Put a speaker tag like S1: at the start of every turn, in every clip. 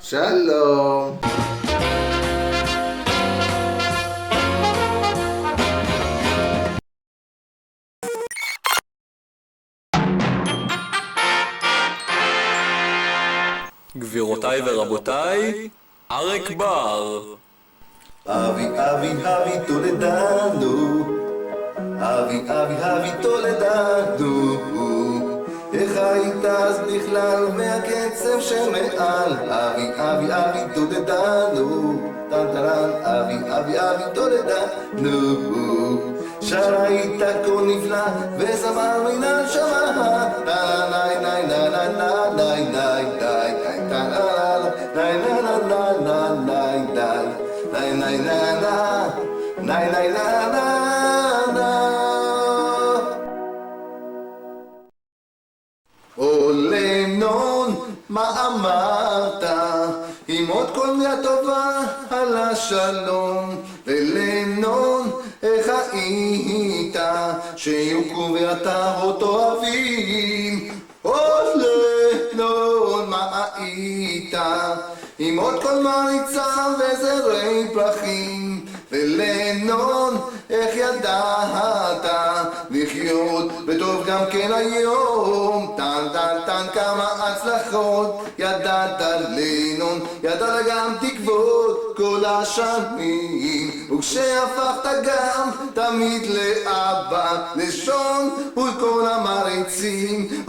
S1: שלום.
S2: גבירותיי ורבותיי, אריק בר.
S3: אבי אבי אבי טולדנו, אבי אבי אבי טולדנו, איך היית אז בכלל מהקצב שמעל? אבי אבי אבי טולדנו, טנטרן, אבי אבי אבי טולדנו, שר היית כה נפלא וזמר מן הנשמה, ניי ניי ניי ניי ניי ניי ניי ניי ניי ניי או לנון, מה אמרת? עם עוד כל מילה טובה על השלום. ולנון, איך היית שיוקו ואתה אותו אוהבים? או לנון, מה היית? עם עוד כל מריצה וזרי פרחים. ולנון, איך ידעת לחיות וטוב גם כן היום? טן טן טן כמה הצלחות ידעת לנון, ידעת גם תקוות כל השנים, וכשהפכת גם תמיד לאבא לשון ולכל המריצים.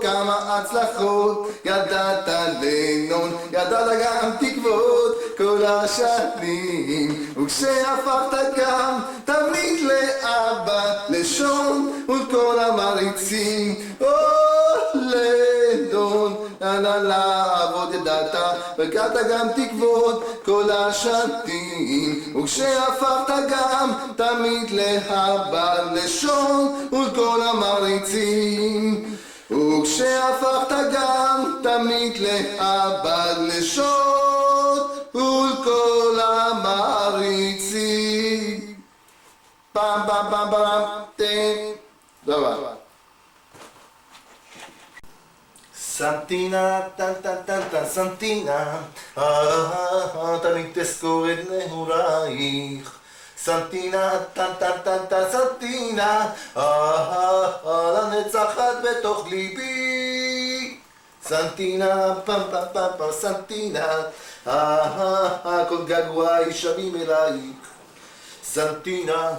S3: כמה הצלחות ידעת לנון, ידעת גם תקוות כל השנים, וכשהפכת גם תמיד לאבא לשון ולכל המריצים. לנון, לעבוד ידעת וגעת גם תקוות כל השנים, וכשהפכת גם תמיד לאבא לשון ולכל המריצים, וכשהפכת גם תמיד לאבא לשון ולכל המריצים. פעם פעם פעם פעם דבר סנטינה, טן טן טן טן סנטינה, תמיד תזכור את נעורייך. סנטינה, טן טן טן טן סנטינה, לנצחת בתוך ליבי. סנטינה, פעם פעם פעם פעם סנטינה, כל געגועי שבים אלייך. סנטינה,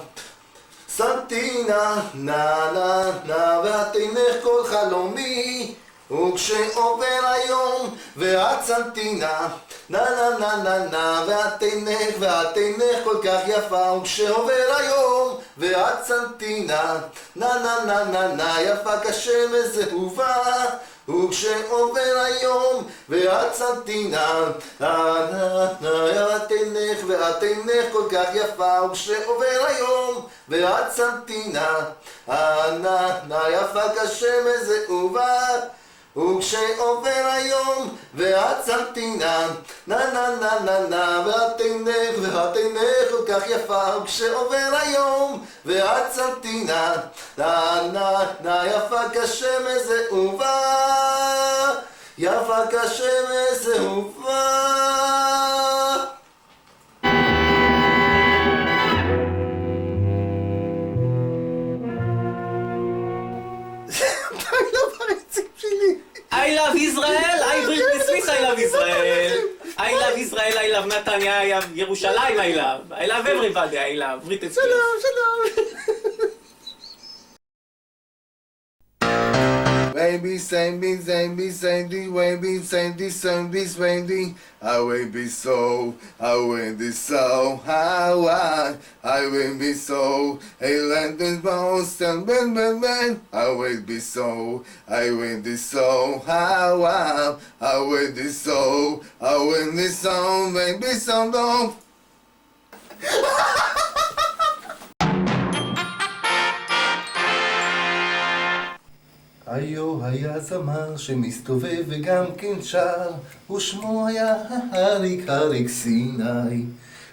S3: סנטינה, נא נא נא ואת עינך כל חלומי, וכשעובר היום ואת סנטינה, נא נא נא נא נא ואת עינך כל כך יפה, וכשעובר היום ואת סנטינה, נא נא נא נא נא יפה כשמש זהובה, וכשעובר היום ואת סנטינה, נא נא נא ואת עינך כל כך יפה, וכשעובר היום ואת סנטינה, נא נא יפה כשמש זהובה, וכשעובר היום ואת סנטינה, נא נא נא נא נא ואת עינך כל כך יפה, וכשעובר היום ואת סנטינה, נא נא נא יפה כשמש זהובה, יפה כשמש זהובה.
S2: I love Israel, I bring Swiss, I love Israel. I love Israel, I love נתניה, I love ירושלים, I love everybody, I love Britney Spears.
S3: שלום, שלום. Baby, same me, baby, same this, baby. I will be so, I will be so, how I will be so, I land this bones and ben, I will be so, I will be so, how I will be so, I will be so, baby, so long. היו היה זמר שמסתובב וגם כן שר, ושמו היה אריק סיני.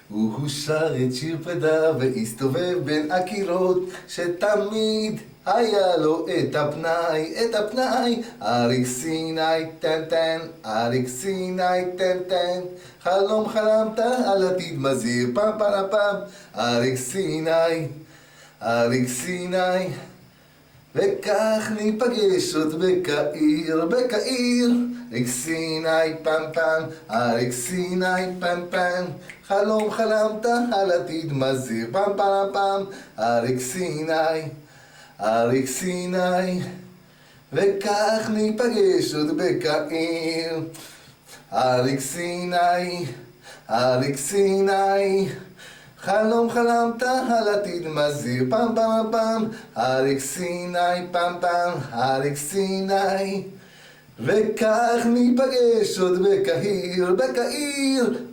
S3: הוא שר את שיר פרידה והסתובב בין הקירות, שתמיד היה לו את הפנאי, אריק סיני טן טן, אריק סיני טן טן, חלום חלמת על עתיד מזהיר פעם פעם פעם, אריק סיני, וכך ניפגש עוד בקהיר, אריק סיני פעם פעם, אריק סיני פעם פעם, חלום חלמת על עתיד מזהיר פעם פעם פעם, אריק סיני, וכך ניפגש עוד בקהיר, אריק סיני, חלום חלמת על עתיד מזהיר פעם פעם פעם, אריק סיני פעם פעם, אריק סיני, וכך ניפגש עוד בקהיר,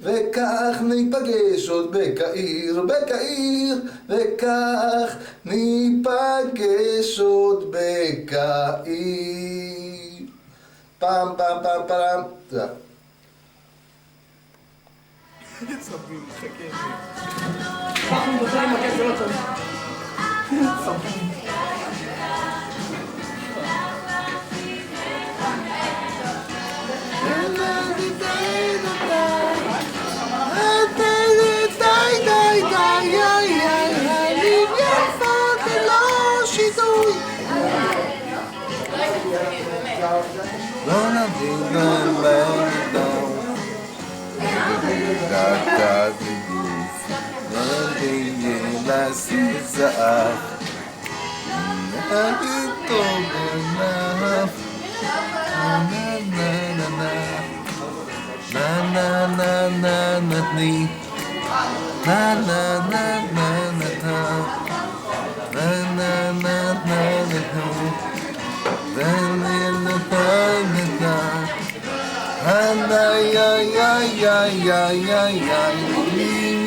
S3: וכך ניפגש עוד בקהיר, וכך ניפגש עוד בקהיר. פעם פעם פעם פעם. תודה.
S1: אנחנו מדברים עם הכסף לא טוב.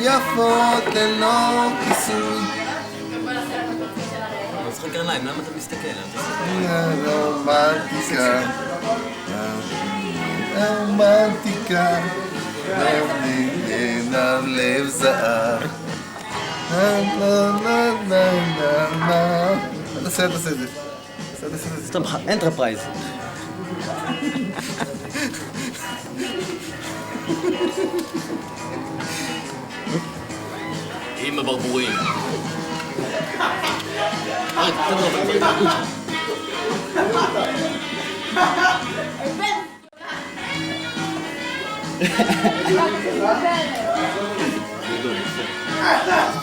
S3: יפות ללא כיסוי.
S4: אני צריך קרניים, למה אתה מסתכל?
S3: רומנטיקה, לב זהב. תעשה את זה.
S4: סתם, אנטרפרייז. עם הברבורים.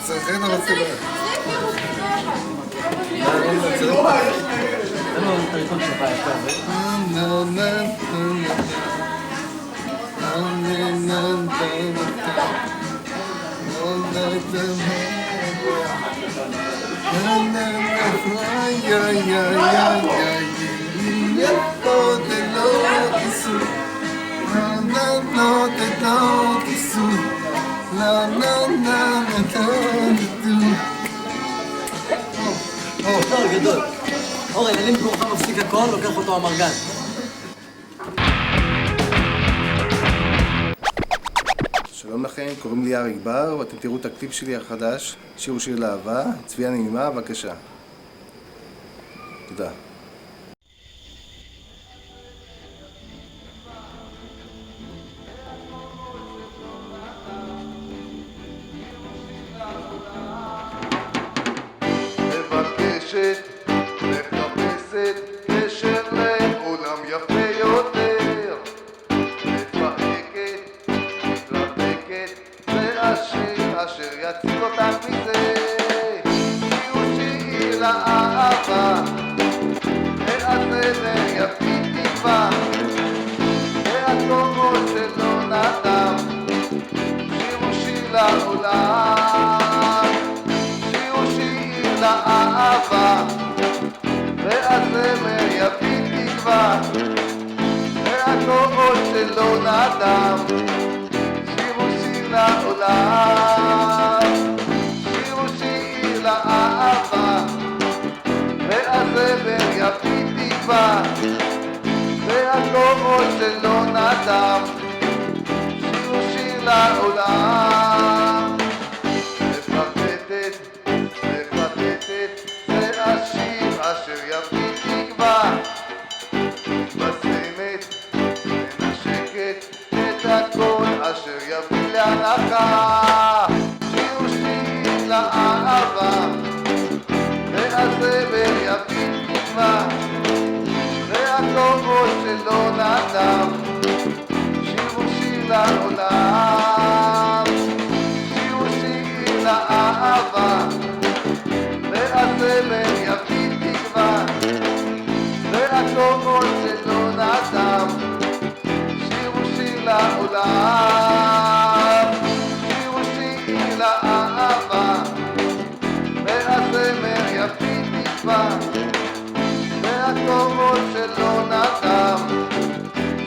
S3: צריכים לרצות
S4: גדול. אורן, אני במקומך מפסיק הכל, לוקח אותו המרגן.
S3: שלום לכם, קוראים לי אריק בר, ואתם תראו את הקליפ שלי החדש, שיר הוא שיר לאהבה, צביעה נעימה, בבקשה. תודה. מחפשת קשר לעולם יפה יותר, מפהקת, מתרפקת, זה השיר אשר יציל אותך מזה. הוא שיר לאהבה, והסדר יפיל תקווה, והתומו שלא נדם, שיר הוא שיר לעולם, שיר הוא שיר לאהבה, והזמר יפיל תקווה, והקולות שלא נדם, שיר הוא שיר לעולם, שיר הוא שיר לאהבה, והזמר יפיל תקווה, והקולות שלא נדם, שיר הוא שיר לעולם. מפרטטת, זה השיר הכל אשר יביא להנחה, שיר שיר לאהבה, והזמר יביא תקווה, והקול שלא נדם, שירו שיר לעולם, שירו שיר לאהבה, והזמר יביא תקווה, והקול שלא נדם, שירו שיר לעולם, שירו שיר לאהבה, והזמר יביא תקווה, והקול שלא נדם,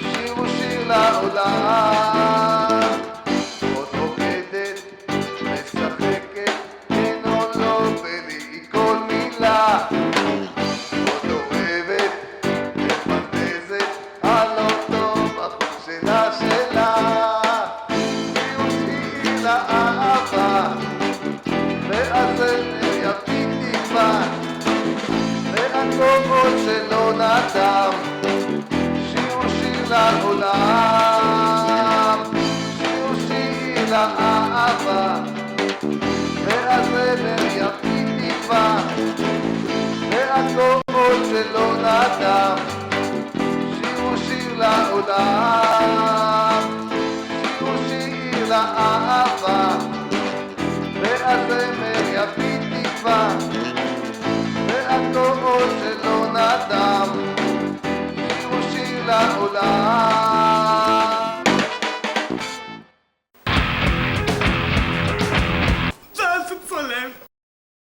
S3: שירו שיר לעולם. עוד רוקדת, משחקת, כן או לא, בלי כל מילה, עוד אוהבת, מפנטזת, הלא טוב, החור שלה שלה, שירו שיר לאהבה, והזמר יביא תקווה, והקול שלא נדם, שירו שיר לעולם, שירו שיר לאהבה, והזמר יביא תקווה, והקול שלא נדם, שירו שיר לעולם, שירו שיר לאהבה, והזמר יביא תקווה, והקול שלא נדם, שירו שיר לעולם.